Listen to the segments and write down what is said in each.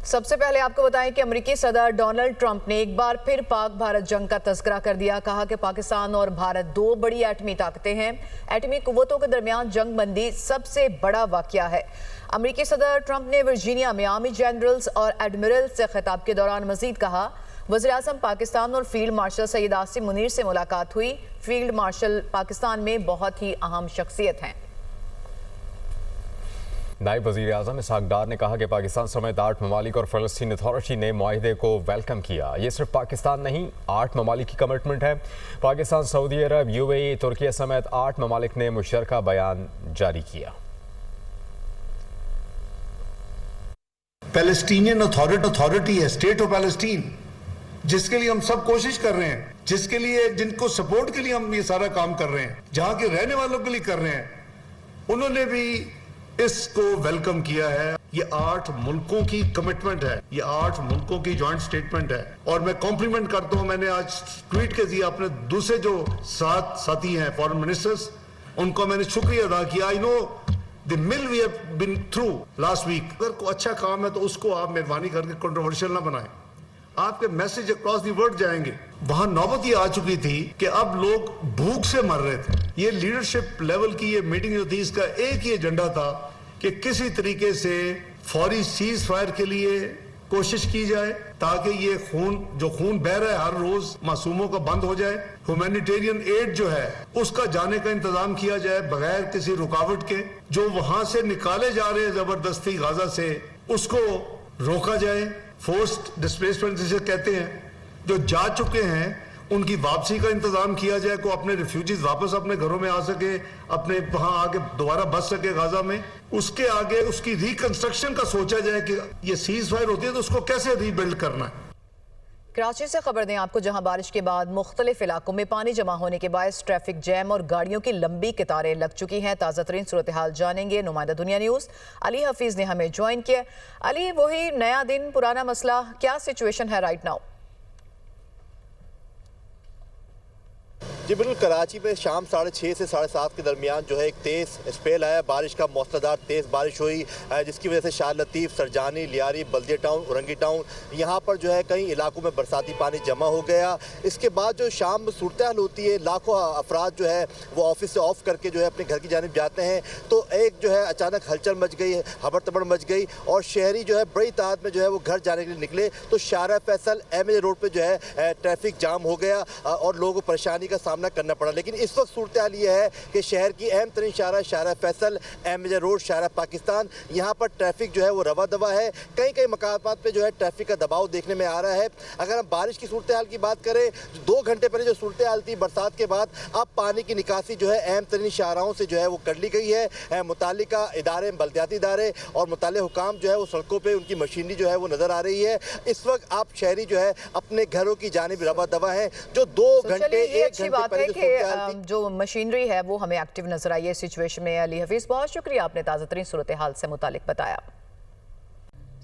सबसे पहले आपको बताएं कि अमेरिकी सदर डोनाल्ड ट्रंप ने एक बार फिर पाक भारत जंग का तज़किरा कर दिया। कहा कि पाकिस्तान और भारत दो बड़ी एटमी ताकतें हैं। एटमी कुव्वतों के दरमियान जंग बंदी सबसे बड़ा वाकया है। अमेरिकी सदर ट्रंप ने वर्जीनिया में आर्मी जनरल्स और एडमिरल्स से खिताब के दौरान मजीद कहा, वज़ीर-ए-आज़म पाकिस्तान और फील्ड मार्शल सैयद आसिम मुनीर से मुलाकात हुई। फील्ड मार्शल पाकिस्तान में बहुत ही अहम शख्सियत हैं। नायब वज़ीर आज़म इसहाक डार ने कहा कि पाकिस्तान समेत 8 ममालिक और फ़लस्तीन अथॉरिटी ने मुआहिदे को वेलकम किया। ये सिर्फ पाकिस्तान नहीं, 8 ममालिक की कमिटमेंट है। पाकिस्तान, सऊदी अरब, UAE, तुर्की समेत 8 ममालिक ने मुशतरका बयान जारी किया। पैलेस्टीनियन अथॉरिटी है, स्टेट ऑफ पैलेस्टीन, जिसके लिए हम सब कोशिश कर रहे हैं, जिनको सपोर्ट के लिए हम ये सारा काम कर रहे हैं, जहां के रहने वालों के लिए कर रहे हैं, उन्होंने भी इसको वेलकम किया है। ये 8 मुल्कों की कमिटमेंट है, ये 8 मुल्कों की जॉइंट स्टेटमेंट है। और मैं कॉम्प्लीमेंट करता हूं, मैंने आज ट्वीट के दिया अपने दूसरे जो साथी हैं फॉरेन मिनिस्टर्स, उनको मैंने शुक्रिया अदा किया। I know the mill we have been through last week. अगर कोई अच्छा काम है तो उसको आप मेहरबानी करके कंट्रोवर्शियल ना बनाएं। आपके मैसेज अक्रॉस दी वर्ल्ड जाएंगे। वहां नौबत ये आ चुकी थी कि अब लोग भूख से मर रहे थे। ये लीडरशिप लेवल की ये मीटिंग जो थी, इसका एक ही एजेंडा था कि किसी तरीके से फौरी सीज फायर के लिए कोशिश की जाए, ताकि ये खून बह रहा है हर रोज मासूमों का बंद हो जाए। ह्यूमैनिटेरियन एड जो है उसका जाने का इंतजाम किया जाए बगैर किसी रुकावट के। जो वहां से निकाले जा रहे हैं जबरदस्ती गाजा से, उसको रोका जाए। फोर्स्ड डिस्प्लेसमेंट जिसे कहते हैं, जो जा चुके हैं उनकी वापसी का इंतजाम किया जाए, को अपने रिफ्यूजीज वापस अपने घरों में आ सके, अपने वहां आके दोबारा बस सके गाजा में। उसके आगे उसकी रिकंस्ट्रक्शन का सोचा जाए कि ये सीज फायर होती है तो उसको कैसे रीबिल्ड करना है। कराची से खबर दें आपको, जहां बारिश के बाद मुख्तलिफ इलाकों में पानी जमा होने के बायस ट्रैफिक जैम और गाड़ियों की लंबी कतारें लग चुकी हैं। ताज़ा तरीन सूरत हाल जानेंगे नुमाइंदा दुनिया न्यूज़ अली हफीज़ ने हमें ज्वाइन किया। अली, वही नया दिन पुराना मसला, क्या सिचुएशन है राइट नाउ? जी बिल्कुल, कराची में शाम 6:30 से 7:30 के दरमियान जो है एक तेज़ स्पेल आया बारिश का, मौसलाधार तेज़ बारिश हुई, जिसकी वजह से शाह लतीफ़, सरजानी, लियारी, बल्दिया टाउन, उरंगी टाउन, यहाँ पर जो है कई इलाकों में बरसाती पानी जमा हो गया। इसके बाद जो शाम में सूरत हाल होती है, लाखों अफराद जो है वो ऑफिस से ऑफ करके जो है अपने घर की जानिब जाते हैं, तो एक जो है अचानक हलचल मच गई, हबड़ तबड़ मच गई और शहरी जो है बड़ी तादाद में जो है वो घर जाने के लिए निकले। तो शाहरा फैसल MA रोड पर जो है ट्रैफिक जाम हो गया और लोगों को परेशानी का सामना करना पड़ा। लेकिन इस वक्त सूरत हाल ये है कि शहर की अहम तरीन शाहरा फैसल, MA रोड, शाहरा पाकिस्तान, यहाँ पर ट्रैफिक जो है वो रवा दवा है। कई मकामात पे जो है ट्रैफिक का दबाव देखने में आ रहा है। अगर हम बारिश की सूरत हाल की बात करें, 2 घंटे पहले जो सूरत हाल थी बरसात के बाद, अब पानी की निकासी जो है अहम तरीन शाहराओं से जो है वो कर ली गई है। मुतालिका इदारे, बल्दियाती इदारे और मुताल्लिक़ हुकाम जो है वो सड़कों पर उनकी मशीनरी जो है वो नजर आ रही है। इस वक्त आप शहरी जो है अपने घरों की जानिब रवा दवा है। जो 2 घंटे 1 घंटे पहले जो मशीनरी है वो हमें एक्टिव नजर आई है सिचुएशन में। अली हफीज, बहुत शुक्रिया, आपने ताज़ा तरीन सूरत हाल से मुतालिक बताया।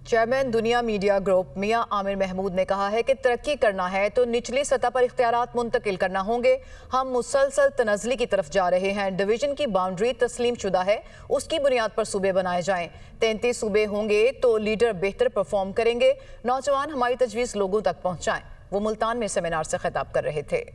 चेयरमैन दुनिया मीडिया ग्रुप मियां आमिर महमूद ने कहा है कि तरक्की करना है तो निचली सतह पर इख्तियारात मुंतकिल करना होंगे। हम मुसलसल तनज़ली की तरफ जा रहे हैं। डिवीजन की बाउंड्री तस्लीम शुदा है, उसकी बुनियाद पर सूबे बनाए जाएं। 33 सूबे होंगे तो लीडर बेहतर परफॉर्म करेंगे। नौजवान हमारी तजवीज़ लोगों तक पहुँचाएं। वो मुल्तान में सेमिनार से खिताब कर रहे थे।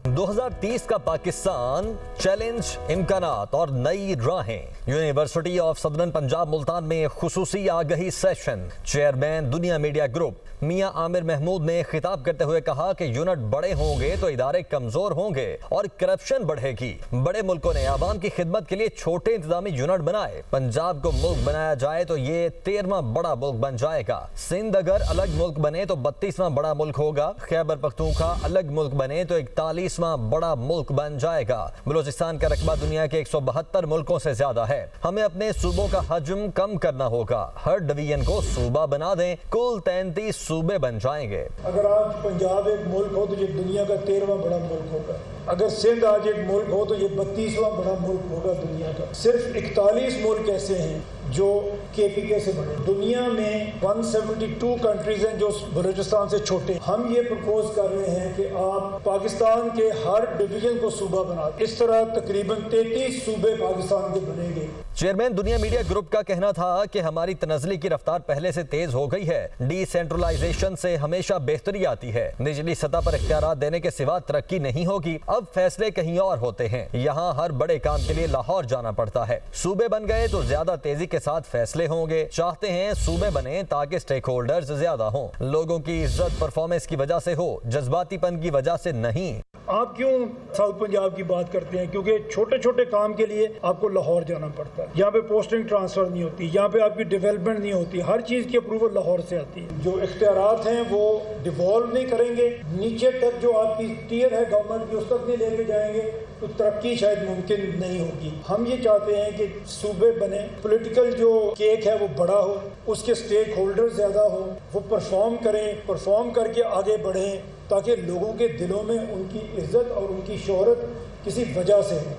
2030 का पाकिस्तान, चैलेंज, इम्कानात और नई राहें। University of southern Punjab Multan में खुसूसी आगही सेशन। चेयरमैन दुनिया मीडिया ग्रुप मियां आमिर महमूद ने खिताब करते हुए कहा कि यूनिट बड़े होंगे तो इदारे कमजोर होंगे और करप्शन बढ़ेगी। बड़े मुल्कों ने आवाम की खिदमत के लिए छोटे इंतजामी यूनिट बनाए। पंजाब को मुल्क बनाया जाए तो ये 13वां बड़ा मुल्क बन जाएगा। सिंध अगर अलग मुल्क बने तो 32वां बड़ा मुल्क होगा। खैबर पख्तूनख्वा अलग मुल्क बने तो 41वां बड़ा मुल्क बन जाएगा। बलूचिस्तान का रकबा दुनिया के 172 मुल्कों से ज्यादा है। हमें अपने सूबों का हजम कम करना होगा। हर डिवीजन को सूबा बना दें, कुल 33 सूबे बन जाएंगे। अगर आज पंजाब एक मुल्क हो तो ये दुनिया का 13वां बड़ा मुल्क होगा। अगर सिंध आज एक मुल्क हो तो ये 32वां बड़ा मुल्क होगा दुनिया का। सिर्फ 41 मुल्क ऐसे हैं जो KPK से बने। दुनिया में 172 कंट्रीज हैं जो बलूचिस्तान से छोटे। हम ये प्रपोज कर रहे हैं कि आप पाकिस्तान के हर डिवीजन को सूबा बना दें। इस तरह तकरीबन 33 सूबे पाकिस्तान के बनेंगे। चेयरमैन दुनिया मीडिया ग्रुप का कहना था कि हमारी तनज़्ज़ुली की रफ्तार पहले से तेज हो गई है। डिसेंट्रलाइजेशन से हमेशा बेहतरी आती है। निचली सतह पर इख्तियारात देने के सिवा तरक्की नहीं होगी। अब फैसले कहीं और होते हैं। यहाँ हर बड़े काम के लिए लाहौर जाना पड़ता है। सूबे बन गए तो ज्यादा तेजी के साथ फैसले होंगे। चाहते हैं सूबे बने ताकि स्टेक होल्डर्स ज्यादा हों। लोगों की इज्जत परफॉर्मेंस की वजह से हो, जज्बातीपन की वजह से नहीं। आप क्यों साउथ पंजाब की बात करते हैं? क्योंकि छोटे छोटे काम के लिए आपको लाहौर जाना पड़ता है। यहाँ पे पोस्टिंग ट्रांसफर नहीं होती, यहाँ पे आपकी डेवलपमेंट नहीं होती। हर चीज़ की अप्रूवल लाहौर से आती है। जो इख्तियारात हैं वो डिवॉल्व नहीं करेंगे, नीचे तक जो आपकी टियर है गवर्नमेंट की उस तक नहीं लेके जाएंगे तो तरक्की शायद मुमकिन नहीं होगी। हम ये चाहते हैं कि सूबे बने, पॉलिटिकल जो केक है वो बड़ा हो, उसके स्टेक होल्डर ज्यादा हो, वो परफॉर्म करें, परफॉर्म करके आगे बढ़ें ताकि लोगों के दिलों में उनकी इज्जत और उनकी शोहरत किसी वजह से हो,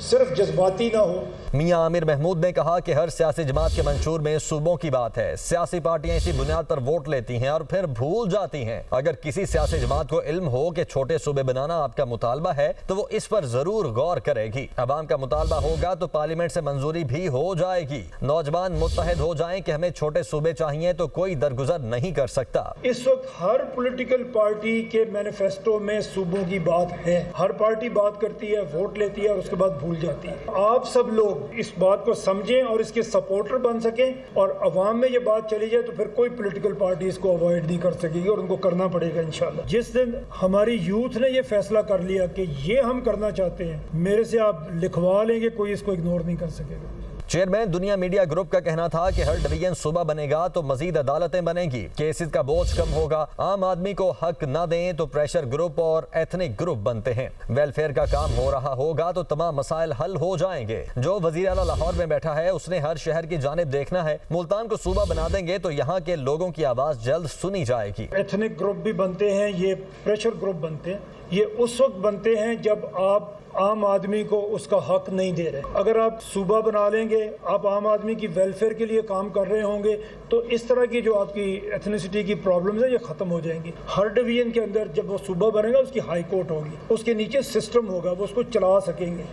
सिर्फ जज्बाती ना हो। मियां आमिर महमूद ने कहा कि हर सियासी जमात के मंशूर में सूबों की बात है। सियासी पार्टियां इसी बुनियाद पर वोट लेती हैं और फिर भूल जाती हैं। अगर किसी सियासी जमात को इल्म हो कि छोटे सूबे बनाना आपका मुतालबा है तो वो इस पर जरूर गौर करेगी। अवाम का मुतालबा होगा तो पार्लियामेंट से मंजूरी भी हो जाएगी। नौजवान मुत्तहिद हो जाएं कि हमें छोटे सूबे चाहिए तो कोई दरगुजर नहीं कर सकता। इस वक्त हर पॉलिटिकल पार्टी के मैनिफेस्टो में सूबों की बात है। हर पार्टी बात करती है, वोट लेती है और उसके बाद भूल जाती है। आप सब लोग इस बात को समझें और इसके सपोर्टर बन सकें और अवाम में ये बात चली जाए तो फिर कोई पॉलिटिकल पार्टी इसको अवॉइड नहीं कर सकेगी और उनको करना पड़ेगा इंशाल्लाह। जिस दिन हमारी यूथ ने ये फैसला कर लिया कि ये हम करना चाहते हैं, मेरे से आप लिखवा लेंगे, कोई इसको इग्नोर नहीं कर सकेगा। चेयरमैन दुनिया मीडिया ग्रुप का कहना था कि हर डिवीजन सूबा बनेगा तो मजीद अदालतें बनेंगी, केसेस का बोझ कम होगा। आम आदमी को हक न दें तो प्रेशर ग्रुप और एथनिक ग्रुप बनते हैं। वेलफेयर का काम हो रहा होगा तो तमाम मसाइल हल हो जाएंगे। जो वजीर आला लाहौर में बैठा है उसने हर शहर की जानिब देखना है। मुल्तान को सूबा बना देंगे तो यहाँ के लोगों की आवाज जल्द सुनी जाएगी। एथनिक ग्रुप भी बनते हैं, ये प्रेशर ग्रुप बनते हैं। ये उस वक्त बनते हैं जब आप आम आदमी को उसका हक नहीं दे रहे। अगर आप सूबा बना लेंगे, आप आम आदमी की वेलफेयर के लिए काम कर रहे होंगे तो इस तरह की जो आपकी एथनिसिटी की प्रॉब्लम्स है ये खत्म हो जाएंगी। हर डिवीजन के अंदर जब वो सूबा बनेगा उसकी हाई कोर्ट होगी, उसके नीचे सिस्टम होगा, वो उसको चला सकेंगे।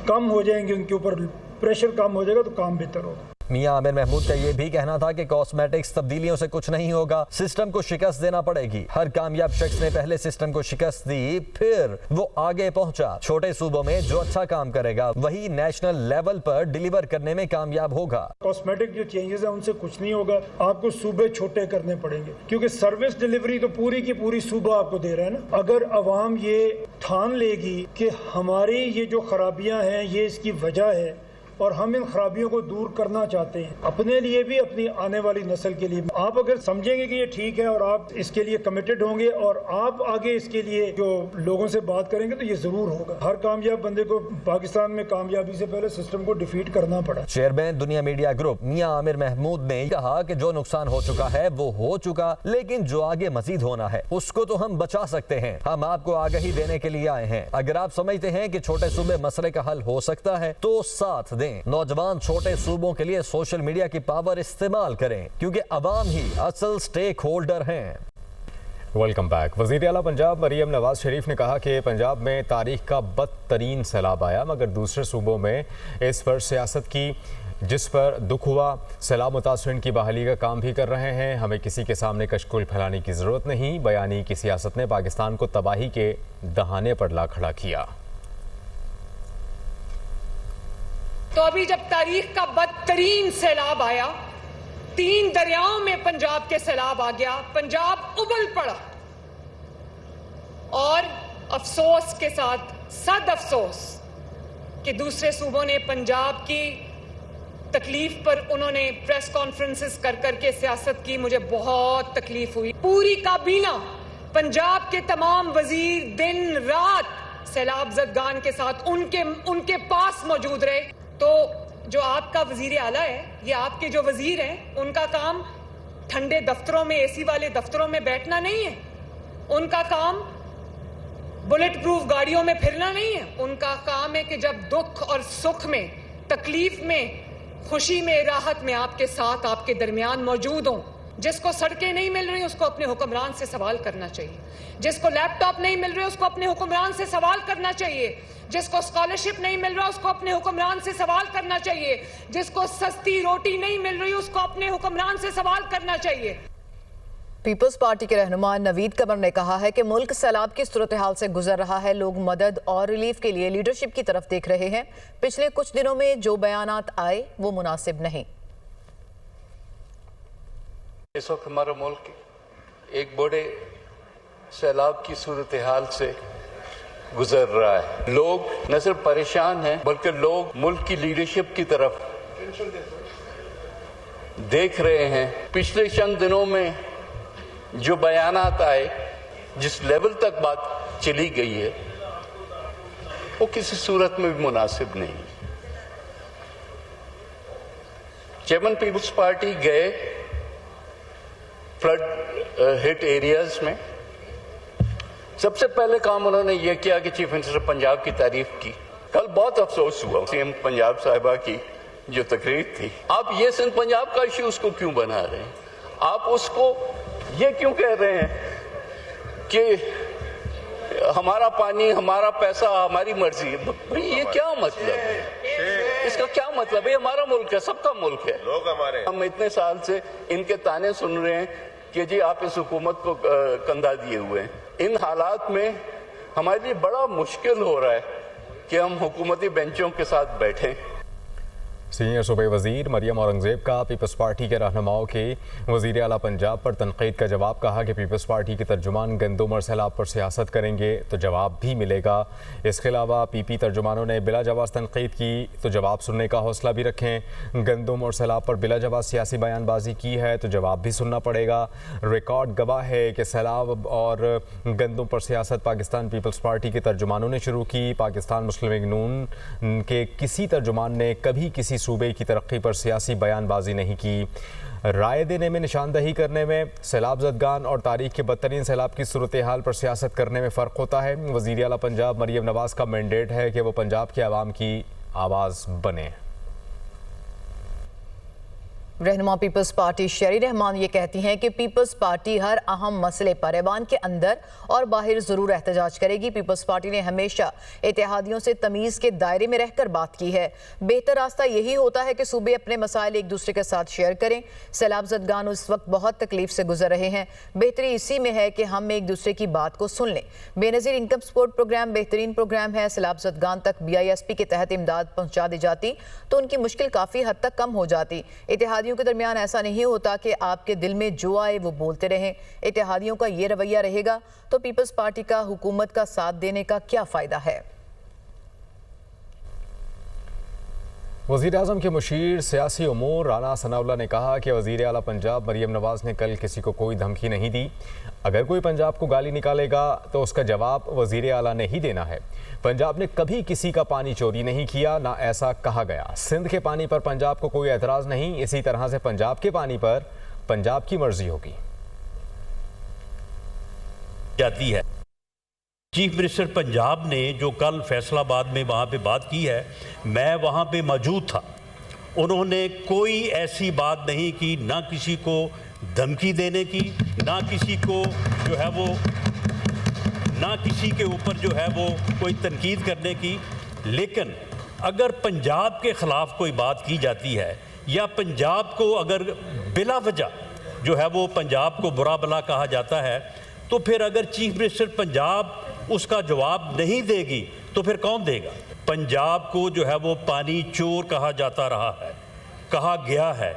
कम हो जाएंगे उनके ऊपर प्रेशर, कम हो जाएगा तो काम बेहतर होगा। मियां आमिर महमूद का यह भी कहना था कि कॉस्मेटिक्स तब्दीलियों से कुछ नहीं होगा, सिस्टम को शिकस्त देना पड़ेगी। हर कामयाब शख्स ने पहले सिस्टम को शिकस्त दी, फिर वो आगे पहुंचा। छोटे सूबों में जो अच्छा काम करेगा वही नेशनल लेवल पर डिलीवर करने में कामयाब होगा। कॉस्मेटिक जो चेंजेस है उनसे कुछ नहीं होगा, आपको सूबे छोटे करने पड़ेंगे क्योंकि सर्विस डिलीवरी तो पूरी की पूरी सूबा आपको दे रहा है ना। अगर अवाम ये ठान लेगी कि हमारी ये जो खराबियां हैं ये इसकी वजह है और हम इन खराबियों को दूर करना चाहते हैं अपने लिए भी, अपनी आने वाली नस्ल के लिए। आप अगर समझेंगे कि ये ठीक है और आप इसके लिए कमिटेड होंगे और आप आगे इसके लिए जो लोगों से बात करेंगे तो ये जरूर होगा। हर कामयाब बंदे को पाकिस्तान में कामयाबी से पहले सिस्टम को डिफीट करना पड़ा। चेयरमैन दुनिया मीडिया ग्रुप मियां आमिर महमूद ने कहा कि जो नुकसान हो चुका है वो हो चुका, लेकिन जो आगे मजीद होना है उसको तो हम बचा सकते हैं। हम आपको आगाही देने के लिए आए हैं। अगर आप समझते हैं कि छोटे सूबे मसले का हल हो सकता है तो साथ दें। नौजवान छोटे सूबों के लिए सोशल मीडिया की पावर इस्तेमाल करें क्योंकि अवाम ही असल स्टेक होल्डर हैं। Welcome back. वज़ीर आला पंजाब मरियम नवाज शरीफ ने कहा कि पंजाब में तारीख का बदतरीन सैलाब आया, मगर दूसरे सूबों में इस पर सियासत की, जिस पर दुख हुआ। सैलाब मुतासरीन की बहाली का काम भी कर रहे हैं। हमें किसी के सामने कशकुल फैलाने की ज़रूरत नहीं। बयानी की सियासत ने पाकिस्तान को तबाही के दहाने पर ला खड़ा किया। तो अभी जब तारीख का बदतरीन सैलाब आया, 3 दरियाओं में पंजाब के सैलाब आ गया, पंजाब उबल पड़ा और अफसोस के साथ सद अफसोस कि दूसरे सूबों ने पंजाब की तकलीफ पर उन्होंने प्रेस कॉन्फ्रेंसेस कर करके सियासत की। मुझे बहुत तकलीफ हुई। पूरी काबीना, पंजाब के तमाम वजीर दिन रात सैलाब ज़दगान के साथ उनके पास मौजूद रहे। तो जो आपका वजीर आला है, ये आपके जो वजीर हैं, उनका काम ठंडे दफ्तरों में, एसी वाले दफ्तरों में बैठना नहीं है। उनका काम बुलेट प्रूफ गाड़ियों में फिरना नहीं है। उनका काम है कि जब दुख और सुख में, तकलीफ में, खुशी में, राहत में आपके साथ, आपके दरमियान मौजूद हों। जिसको सड़कें नहीं मिल रही उसको अपने हुक्मरान से सवाल करना चाहिए, जिसको लैपटॉप नहीं मिल रहे उसको अपने हुक्मरान से सवाल करना चाहिए, जिसको स्कॉलरशिप नहीं मिल रहा उसको अपने हुक्मरान से सवाल करना चाहिए, जिसको सस्ती रोटी नहीं मिल रही उसको अपने हुक्मरान से सवाल करना चाहिए। पीपल्स पार्टी के रहनुमा नवीद कमर ने कहा है कि मुल्क सैलाब की सूरत हाल से गुजर रहा है। लोग मदद और रिलीफ के लिए लीडरशिप की तरफ देख रहे हैं। पिछले कुछ दिनों में जो बयानात आए वो मुनासिब नहीं। इस वक्त हमारा मुल्क एक बड़े सैलाब की सूरत हाल से गुजर रहा है। लोग न सिर्फ परेशान हैं बल्कि लोग मुल्क की लीडरशिप की तरफ देख रहे हैं। पिछले चंद दिनों में जो बयानात आए, जिस लेवल तक बात चली गई है, वो किसी सूरत में भी मुनासिब नहीं। चेयरमैन पीपल्स पार्टी गए फ्लड हिट एरियाज में। सबसे पहले काम उन्होंने ये किया कि चीफ मिनिस्टर पंजाब की तारीफ की। कल बहुत अफसोस हुआ सीएम पंजाब साहिबा की जो तकरीर थी। आप ये सिंध पंजाब का इश्यू उसको क्यों बना रहे हैं? आप उसको ये क्यों कह रहे हैं कि हमारा पानी, हमारा पैसा, हमारी मर्जी? भाई ये क्या मतलब है? इसका क्या मतलब है? हमारा मुल्क है, सबका मुल्क है। लोग हमारे, हम इतने साल से इनके ताने सुन रहे हैं कि जी आप इस हुकूमत को कंधा दिए हुए हैं। इन हालात में हमारे लिए बड़ा मुश्किल हो रहा है कि हम हुकूमती बेंचों के साथ बैठें। सीनियर सूबे वजीर मरियम औरंगजेब का पीपल्स पार्टी के रहनुमाओं के वजीर आला पंजाब पर तनकीद का जवाब। कहा कि पीपल्स पार्टी के तर्जुमान गंदम और सैलाब पर सियासत करेंगे तो जवाब भी मिलेगा। इसके अलावा पीपी तर्जुमानों ने बिला जवाब तनकीद की तो जवाब सुनने का हौसला भी रखें। गंदम और सैलाब पर बिला जवाब सियासी बयानबाजी की है तो जवाब भी सुनना पड़ेगा। रिकॉर्ड गवाह है कि सैलाब और गंदम पर सियासत पाकिस्तान पीपल्स पार्टी के तर्जुमानों ने शुरू की। पाकिस्तान मुस्लिम लीग नून के किसी तर्जुमान ने कभी किसी सूबे की तरक्की पर सियासी बयानबाजी नहीं की। राय देने में, निशानदही करने में सैलाब ज़दगान और तारीख के बदतरीन सैलाब की सूरत हाल पर सियासत करने में फ़र्क होता है। वज़ीर आला पंजाब मरियम नवाज़ का मैंडेट है कि वो पंजाब के आवाम की आवाज़ बने। रहनुमा पीपल्स पार्टी शेरी रहमान ये कहती हैं कि पीपल्स पार्टी हर अहम मसले पर ऐवान के अंदर और बाहर ज़रूर एहतजाज करेगी। पीपल्स पार्टी ने हमेशा इत्तेहादियों से तमीज़ के दायरे में रहकर बात की है। बेहतर रास्ता यही होता है कि सूबे अपने मसाइल एक दूसरे के साथ शेयर करें। सैलाब ज़दगान उस वक्त बहुत तकलीफ से गुजर रहे हैं। बेहतरी इसी में है कि हम एक दूसरे की बात को सुन लें। बेनज़ीर इनकम सपोर्ट प्रोग्राम बेहतरीन प्रोग्राम है। सैलाब ज़दगान तक BISP के तहत इमदाद पहुँचा दी जाती तो उनकी मुश्किल काफ़ी हद तक कम हो जाती। इत्तेहादियों के दरमियान ऐसा नहीं होता कि आपके दिल में जो आए वो बोलते रहें। इत्तेहादियों का ये रवैया रहेगा तो पीपल्स पार्टी का हुकूमत का साथ देने का क्या फायदा है? वज़ीर आज़म के मुशीर सियासी उमूर राना सनाउल्लाह ने कहा कि वज़ीर आला पंजाब मरियम नवाज़ ने कल किसी को कोई धमकी नहीं दी। अगर कोई पंजाब को गाली निकालेगा तो उसका जवाब वज़ीर आला ने ही देना है। पंजाब ने कभी किसी का पानी चोरी नहीं किया, ना ऐसा कहा गया। सिंध के पानी पर पंजाब को कोई एतराज़ नहीं। इसी तरह से पंजाब के पानी पर पंजाब की मर्जी होगी। जाती है चीफ मिनिस्टर पंजाब ने जो कल फैसलाबाद में वहाँ पे बात की है, मैं वहाँ पे मौजूद था। उन्होंने कोई ऐसी बात नहीं की, ना किसी को धमकी देने की, ना किसी को जो है वो, ना किसी के ऊपर जो है वो कोई तनकीद करने की। लेकिन अगर पंजाब के ख़िलाफ़ कोई बात की जाती है या पंजाब को अगर बिला वजह जो है वो पंजाब को बुरा भला कहा जाता है, तो फिर अगर चीफ मिनिस्टर पंजाब उसका जवाब नहीं देगी तो फिर कौन देगा? पंजाब को जो है वो पानी चोर कहा जाता रहा है, कहा गया है।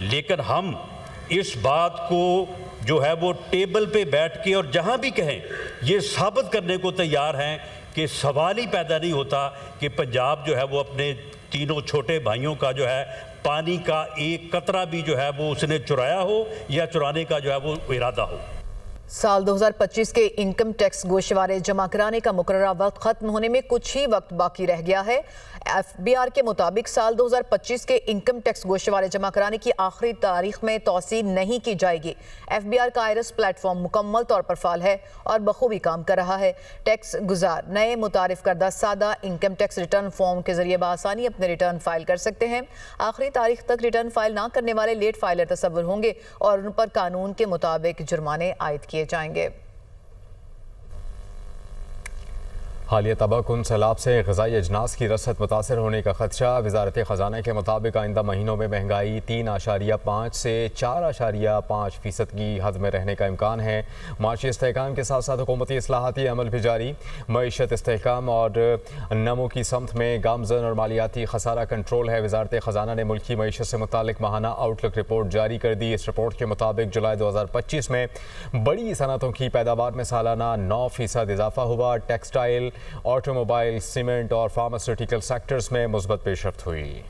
लेकिन हम इस बात को जो है वो टेबल पे बैठ के और जहां भी कहें ये साबित करने को तैयार हैं कि सवाल ही पैदा नहीं होता कि पंजाब जो है वो अपने तीनों छोटे भाइयों का जो है पानी का एक कतरा भी जो है वो उसने चुराया हो या चुराने का जो है वो इरादा हो। साल 2025 के इनकम टैक्स गोशवारे जमा कराने का मुकर्ररा वक्त खत्म होने में कुछ ही वक्त बाकी रह गया है। एफबीआर के मुताबिक साल 2025 के इनकम टैक्स गोशवारे जमा कराने की आखिरी तारीख में तौसी नहीं की जाएगी। एफबीआर का आयरस प्लेटफॉर्म मुकम्मल तौर पर फाल है और बखूबी काम कर रहा है। टैक्स गुजार नए मुतारिफ करदा सादा इनकम टैक्स रिटर्न फॉर्म के जरिए बआसानी अपने रिटर्न फाइल कर सकते हैं। आखिरी तारीख तक रिटर्न फाइल ना करने वाले लेट फाइलर तस्वुर होंगे और उन पर कानून के मुताबिक जुर्माने आयद किए जाएंगे। हालिया तबाहकुन सैलाब से ग़िज़ाई अजनास की रसद मुतासर होने का खदशा। वज़ारत ख़जाना के मुताबिक आइंदा महीनों में महंगाई 3.5 से 4.5% की हद में रहने का इम्कान है। माशी इस्तेहकाम के साथ साथ हुकूमती इस्लाहाती अमल भी जारी। मईशत इस्तेहकाम और नमो की समत में गामजन और मालियाती खसारा कंट्रोल है। वज़ारत ख़जाना ने मुल्की मईशत से मुतालिक माहाना आउटलुक रिपोर्ट जारी कर दी। इस रिपोर्ट के मुताबिक जुलाई 2025 में बड़ी सनतों की पैदावार में सालाना 9% इजाफा हुआ। टेक्सटाइल, ऑटोमोबाइल, सीमेंट और फार्मास्यूटिकल सेक्टर्स में मुस्बत पेशरफ्त हुई।